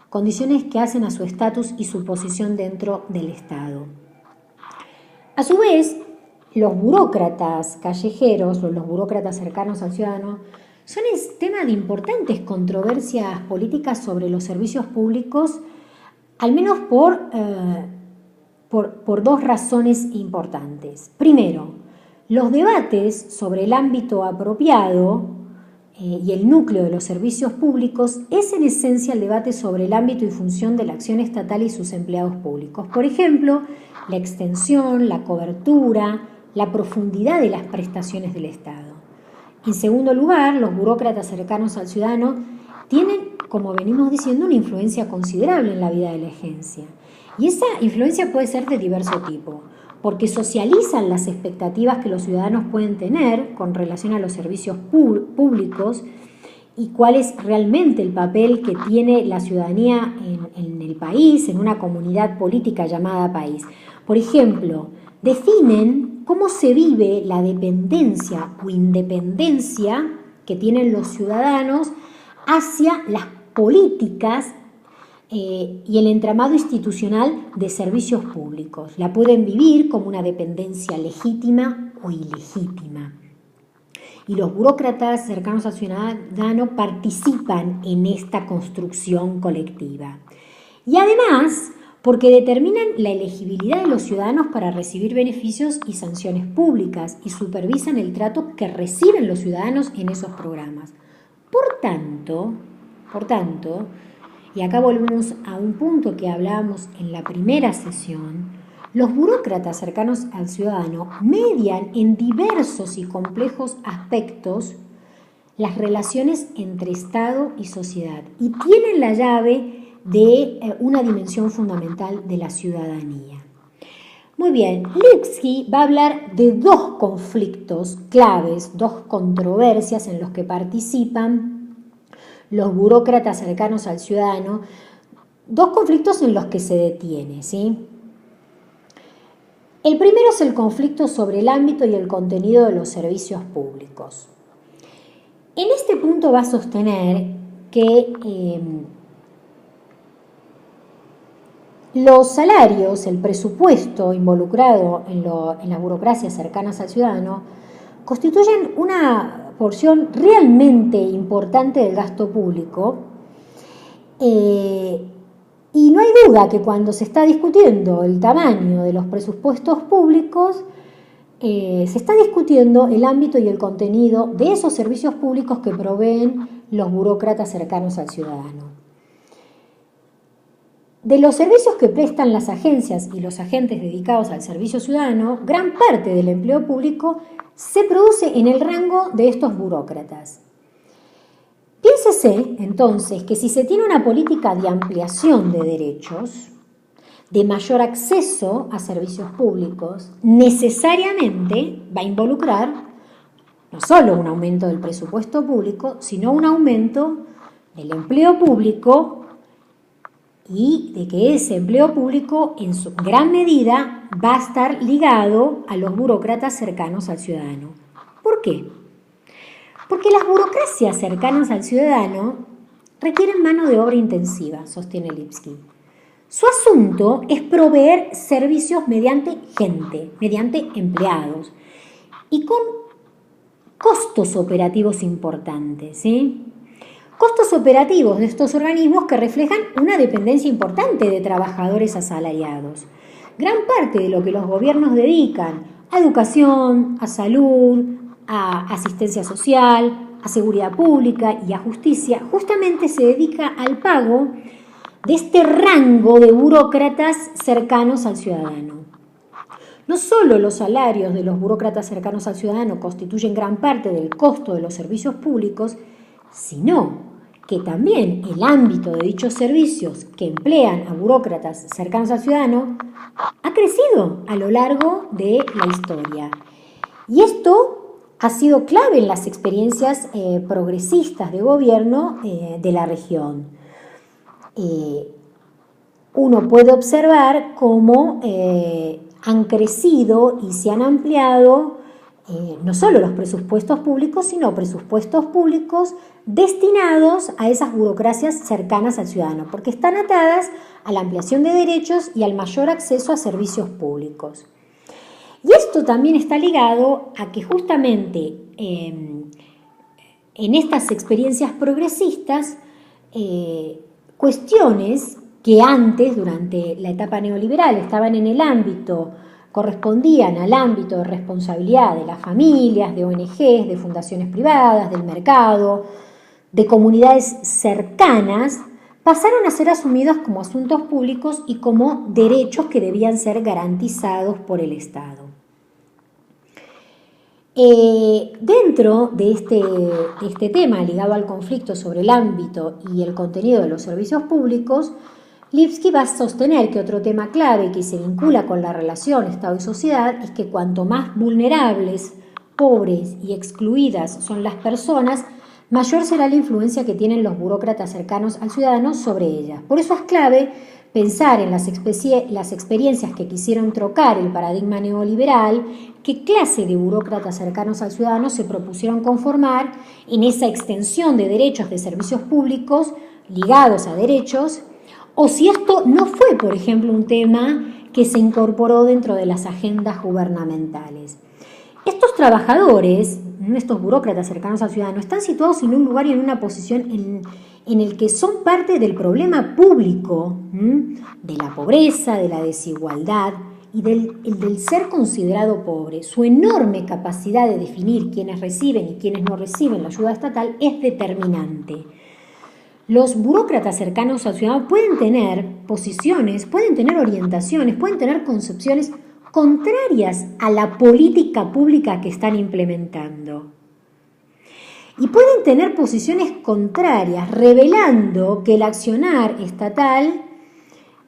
condiciones que hacen a su estatus y su posición dentro del Estado. A su vez, los burócratas callejeros o los burócratas cercanos al ciudadano son el tema de importantes controversias políticas sobre los servicios públicos, al menos por dos razones importantes. Primero, los debates sobre el ámbito apropiado y el núcleo de los servicios públicos es en esencia el debate sobre el ámbito y función de la acción estatal y sus empleados públicos. Por ejemplo, la extensión, la cobertura, la profundidad de las prestaciones del Estado. En segundo lugar, los burócratas cercanos al ciudadano tienen, como venimos diciendo, una influencia considerable en la vida de la agencia. Y esa influencia puede ser de diverso tipo, porque socializan las expectativas que los ciudadanos pueden tener con relación a los servicios públicos y cuál es realmente el papel que tiene la ciudadanía en el país, en una comunidad política llamada país. Por ejemplo, definen cómo se vive la dependencia o independencia que tienen los ciudadanos hacia las políticas y el entramado institucional de servicios públicos. La pueden vivir como una dependencia legítima o ilegítima. Y los burócratas cercanos al ciudadano participan en esta construcción colectiva. Y además, porque determinan la elegibilidad de los ciudadanos para recibir beneficios y sanciones públicas y supervisan el trato que reciben los ciudadanos en esos programas. Por tanto, y acá volvemos a un punto que hablábamos en la primera sesión, los burócratas cercanos al ciudadano median en diversos y complejos aspectos las relaciones entre Estado y sociedad y tienen la llave de una dimensión fundamental de la ciudadanía. Muy bien, Lipsky va a hablar de dos conflictos claves, dos controversias en los que participan los burócratas cercanos al ciudadano, dos conflictos en los que se detiene, ¿sí? El primero es el conflicto sobre el ámbito y el contenido de los servicios públicos. En este punto va a sostener que los salarios, el presupuesto involucrado en las burocracias cercanas al ciudadano, constituyen una porción realmente importante del gasto público y no hay duda que cuando se está discutiendo el tamaño de los presupuestos públicos, se está discutiendo el ámbito y el contenido de esos servicios públicos que proveen los burócratas cercanos al ciudadano. De los servicios que prestan las agencias y los agentes dedicados al servicio ciudadano, gran parte del empleo público se produce en el rango de estos burócratas. Piénsese, entonces, que si se tiene una política de ampliación de derechos, de mayor acceso a servicios públicos, necesariamente va a involucrar no solo un aumento del presupuesto público, sino un aumento del empleo público y de que ese empleo público en su gran medida va a estar ligado a los burócratas cercanos al ciudadano. ¿Por qué? Porque las burocracias cercanas al ciudadano requieren mano de obra intensiva, sostiene Lipski. Su asunto es proveer servicios mediante gente, mediante empleados y con costos operativos importantes, ¿sí? Costos operativos de estos organismos que reflejan una dependencia importante de trabajadores asalariados. Gran parte de lo que los gobiernos dedican a educación, a salud, a asistencia social, a seguridad pública y a justicia, justamente se dedica al pago de este rango de burócratas cercanos al ciudadano. No solo los salarios de los burócratas cercanos al ciudadano constituyen gran parte del costo de los servicios públicos, sino que también el ámbito de dichos servicios que emplean a burócratas cercanos al ciudadano ha crecido a lo largo de la historia. Y esto ha sido clave en las experiencias progresistas de gobierno de la región. Uno puede observar cómo han crecido y se han ampliado no solo los presupuestos públicos, sino presupuestos públicos destinados a esas burocracias cercanas al ciudadano, porque están atadas a la ampliación de derechos y al mayor acceso a servicios públicos. Y esto también está ligado a que justamente en estas experiencias progresistas, cuestiones que antes, durante la etapa neoliberal, estaban en el ámbito, correspondían al ámbito de responsabilidad de las familias, de ONGs, de fundaciones privadas, del mercado, de comunidades cercanas, pasaron a ser asumidas como asuntos públicos y como derechos que debían ser garantizados por el Estado. Dentro de este tema ligado al conflicto sobre el ámbito y el contenido de los servicios públicos, Lipski va a sostener que otro tema clave que se vincula con la relación Estado y sociedad es que cuanto más vulnerables, pobres y excluidas son las personas, mayor será la influencia que tienen los burócratas cercanos al ciudadano sobre ellas. Por eso es clave pensar en las experiencias que quisieron trocar el paradigma neoliberal, qué clase de burócratas cercanos al ciudadano se propusieron conformar en esa extensión de derechos de servicios públicos ligados a derechos, o si esto no fue, por ejemplo, un tema que se incorporó dentro de las agendas gubernamentales. Estos trabajadores, estos burócratas cercanos al ciudadano, están situados en un lugar y en una posición en el que son parte del problema público, de la pobreza, de la desigualdad y del ser considerado pobre. Su enorme capacidad de definir quiénes reciben y quiénes no reciben la ayuda estatal es determinante. Los burócratas cercanos al ciudadano pueden tener posiciones, pueden tener orientaciones, pueden tener concepciones contrarias a la política pública que están implementando. Y pueden tener posiciones contrarias, revelando que el accionar estatal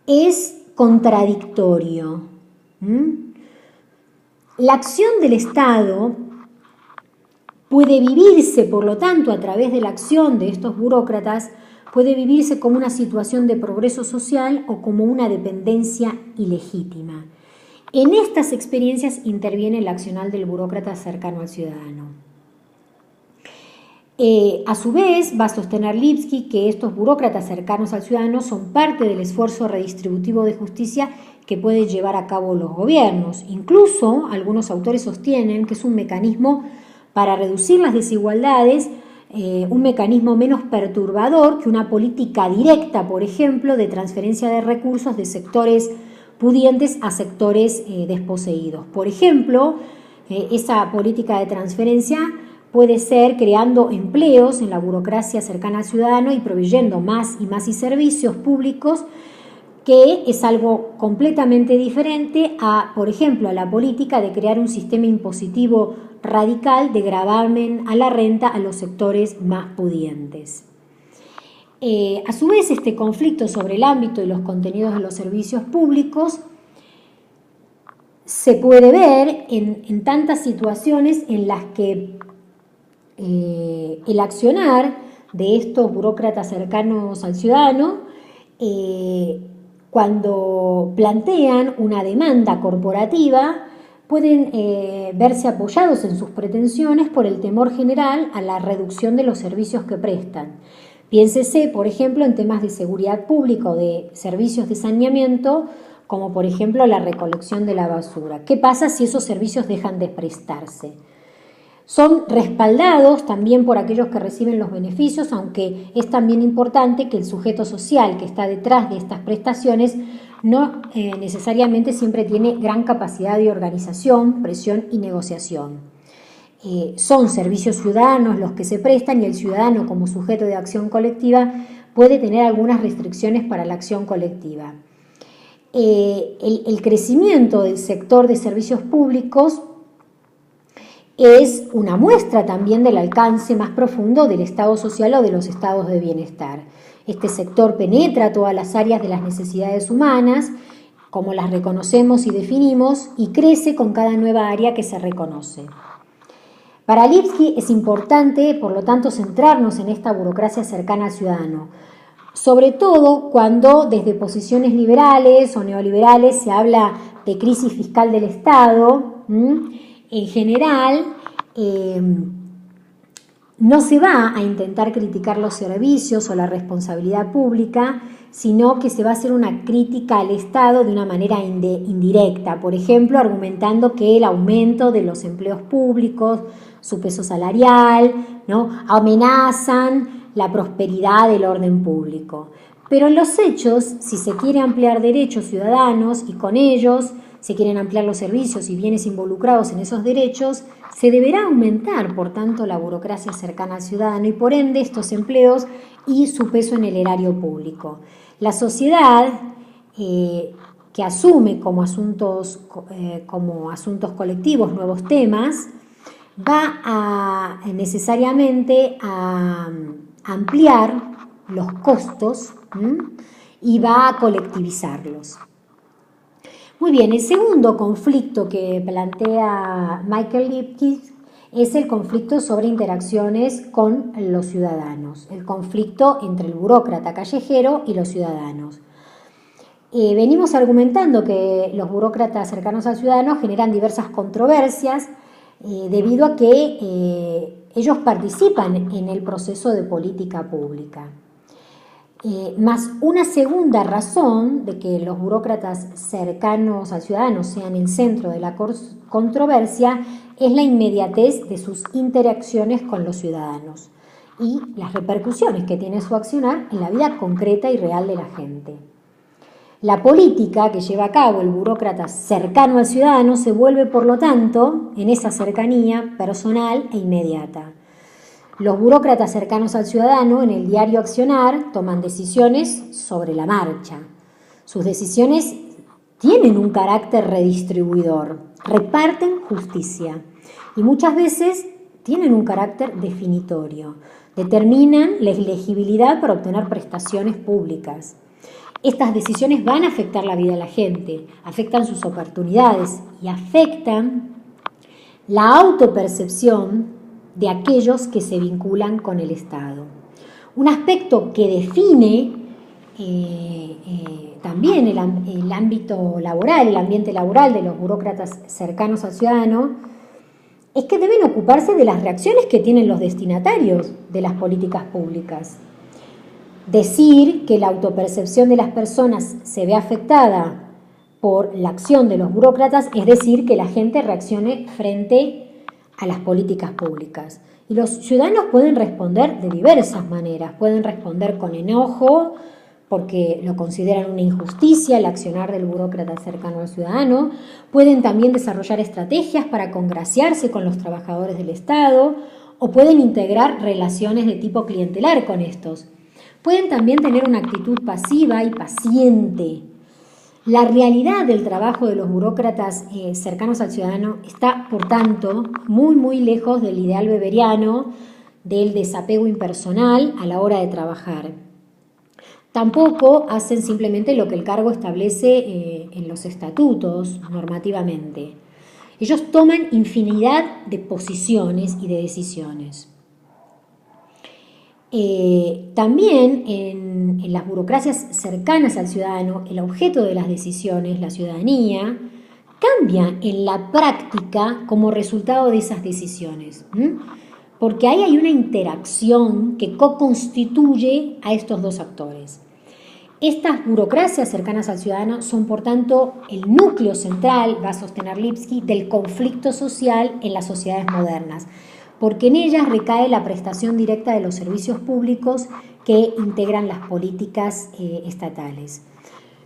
es contradictorio. La acción del Estado puede vivirse, por lo tanto, a través de la acción de estos burócratas, puede vivirse como una situación de progreso social o como una dependencia ilegítima. En estas experiencias interviene el accionar del burócrata cercano al ciudadano. A su vez, va a sostener Lipski que estos burócratas cercanos al ciudadano son parte del esfuerzo redistributivo de justicia que pueden llevar a cabo los gobiernos. Incluso, algunos autores sostienen que es un mecanismo para reducir las desigualdades, un mecanismo menos perturbador que una política directa, por ejemplo, de transferencia de recursos de sectores pudientes a sectores desposeídos. Por ejemplo, esa política de transferencia puede ser creando empleos en la burocracia cercana al ciudadano y proveyendo más y servicios públicos, que es algo completamente diferente a, por ejemplo, a la política de crear un sistema impositivo radical de gravamen a la renta a los sectores más pudientes. A su vez, este conflicto sobre el ámbito y los contenidos de los servicios públicos se puede ver en tantas situaciones en las que el accionar de estos burócratas cercanos al ciudadano, cuando plantean una demanda corporativa, pueden verse apoyados en sus pretensiones por el temor general a la reducción de los servicios que prestan. Piénsese, por ejemplo, en temas de seguridad pública o de servicios de saneamiento, como por ejemplo la recolección de la basura. ¿Qué pasa si esos servicios dejan de prestarse? Son respaldados también por aquellos que reciben los beneficios, aunque es también importante que el sujeto social que está detrás de estas prestaciones no necesariamente siempre tiene gran capacidad de organización, presión y negociación. Son servicios ciudadanos los que se prestan y el ciudadano como sujeto de acción colectiva puede tener algunas restricciones para la acción colectiva. El crecimiento del sector de servicios públicos es una muestra también del alcance más profundo del Estado social o de los estados de bienestar. Este sector penetra todas las áreas de las necesidades humanas, como las reconocemos y definimos, y crece con cada nueva área que se reconoce. Para Lipski es importante, por lo tanto, centrarnos en esta burocracia cercana al ciudadano, sobre todo cuando desde posiciones liberales o neoliberales se habla de crisis fiscal del Estado. En general, no se va a intentar criticar los servicios o la responsabilidad pública, sino que se va a hacer una crítica al Estado de una manera indirecta, por ejemplo, argumentando que el aumento de los empleos públicos, su peso salarial, ¿no?, amenazan la prosperidad del orden público. Pero en los hechos, si se quiere ampliar derechos ciudadanos y con ellos se quieren ampliar los servicios y bienes involucrados en esos derechos, se deberá aumentar, por tanto, la burocracia cercana al ciudadano y, por ende, estos empleos y su peso en el erario público. La sociedad, que asume como asuntos colectivos nuevos temas, va necesariamente a ampliar los costos y va a colectivizarlos. Muy bien, el segundo conflicto que plantea Michael Lipski es el conflicto sobre interacciones con los ciudadanos, el conflicto entre el burócrata callejero y los ciudadanos. Venimos argumentando que los burócratas cercanos al ciudadano generan diversas controversias debido a que ellos participan en el proceso de política pública. Más una segunda razón de que los burócratas cercanos al ciudadano sean el centro de la controversia es la inmediatez de sus interacciones con los ciudadanos y las repercusiones que tiene su accionar en la vida concreta y real de la gente. La política que lleva a cabo el burócrata cercano al ciudadano se vuelve, por lo tanto, en esa cercanía personal e inmediata. Los burócratas cercanos al ciudadano en el diario accionar toman decisiones sobre la marcha. Sus decisiones tienen un carácter redistribuidor, reparten justicia y muchas veces tienen un carácter definitorio. Determinan la elegibilidad para obtener prestaciones públicas. Estas decisiones van a afectar la vida de la gente, afectan sus oportunidades y afectan la autopercepción de aquellos que se vinculan con el Estado. Un aspecto que define también el ámbito laboral, el ambiente laboral de los burócratas cercanos al ciudadano, es que deben ocuparse de las reacciones que tienen los destinatarios de las políticas públicas. Decir que la autopercepción de las personas se ve afectada por la acción de los burócratas es decir que la gente reaccione frente a las políticas públicas. Y los ciudadanos pueden responder de diversas maneras. Pueden responder con enojo porque lo consideran una injusticia el accionar del burócrata cercano al ciudadano. Pueden también desarrollar estrategias para congraciarse con los trabajadores del Estado o pueden integrar relaciones de tipo clientelar con estos. Pueden también tener una actitud pasiva y paciente. La realidad del trabajo de los burócratas cercanos al ciudadano está, por tanto, muy lejos del ideal weberiano del desapego impersonal a la hora de trabajar. Tampoco hacen simplemente lo que el cargo establece en los estatutos normativamente. Ellos toman infinidad de posiciones y de decisiones. También en las burocracias cercanas al ciudadano, el objeto de las decisiones, la ciudadanía, cambia en la práctica como resultado de esas decisiones, porque ahí hay una interacción que co-constituye a estos dos actores. Estas burocracias cercanas al ciudadano son, por tanto, el núcleo central, va a sostener Lipski, del conflicto social en las sociedades modernas, porque en ellas recae la prestación directa de los servicios públicos que integran las políticas estatales.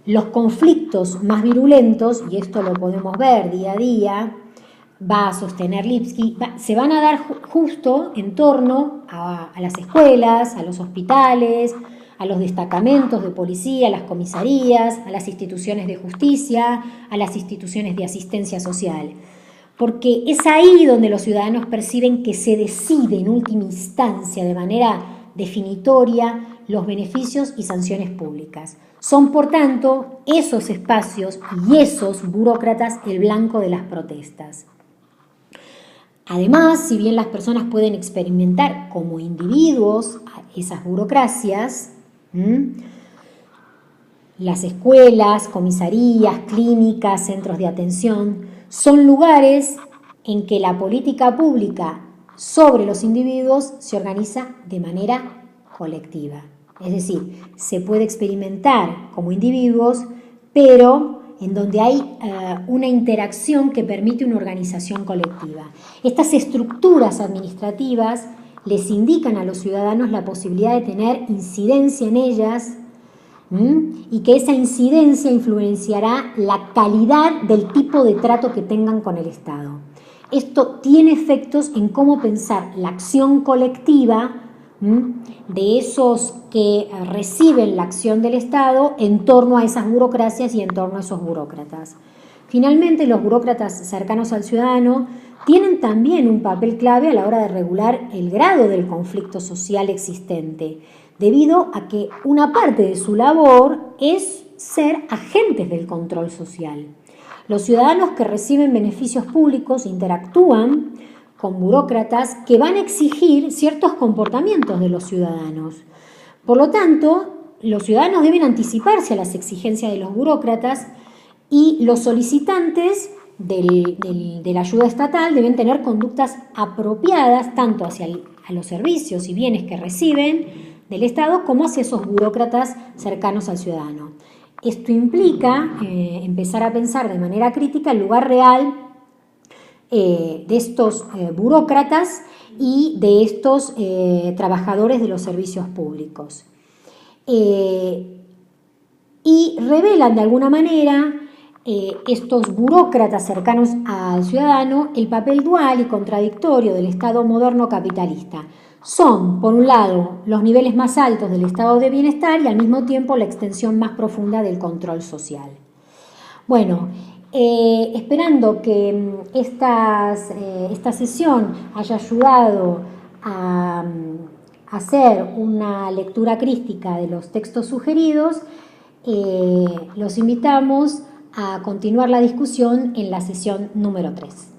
Los conflictos más virulentos, y esto lo podemos ver día a día, va a sostener Lipski, se van a dar justo en torno a las escuelas, a los hospitales, a los destacamentos de policía, a las comisarías, a las instituciones de justicia, a las instituciones de asistencia social. Porque es ahí donde los ciudadanos perciben que se decide en última instancia, de manera definitoria, los beneficios y sanciones públicas. Son, por tanto, esos espacios y esos burócratas el blanco de las protestas. Además, si bien las personas pueden experimentar como individuos esas burocracias, las escuelas, comisarías, clínicas, centros de atención, son lugares en que la política pública sobre los individuos se organiza de manera colectiva. Es decir, se puede experimentar como individuos, pero en donde hay una interacción que permite una organización colectiva. Estas estructuras administrativas les indican a los ciudadanos la posibilidad de tener incidencia en ellas, y que esa incidencia influenciará la calidad del tipo de trato que tengan con el Estado. Esto tiene efectos en cómo pensar la acción colectiva de esos que reciben la acción del Estado en torno a esas burocracias y en torno a esos burócratas. Finalmente, los burócratas cercanos al ciudadano tienen también un papel clave a la hora de regular el grado del conflicto social existente, debido a que una parte de su labor es ser agentes del control social. Los ciudadanos que reciben beneficios públicos interactúan con burócratas que van a exigir ciertos comportamientos de los ciudadanos. Por lo tanto, los ciudadanos deben anticiparse a las exigencias de los burócratas y los solicitantes de la ayuda estatal deben tener conductas apropiadas tanto hacia a los servicios y bienes que reciben del Estado como hacia esos burócratas cercanos al ciudadano. Esto implica empezar a pensar de manera crítica el lugar real de estos burócratas y de estos trabajadores de los servicios públicos. Y revelan de alguna manera estos burócratas cercanos al ciudadano el papel dual y contradictorio del Estado moderno capitalista. Son, por un lado, los niveles más altos del estado de bienestar y al mismo tiempo la extensión más profunda del control social. Bueno, esperando que esta sesión haya ayudado a hacer una lectura crítica de los textos sugeridos, los invitamos a continuar la discusión en la sesión número 3.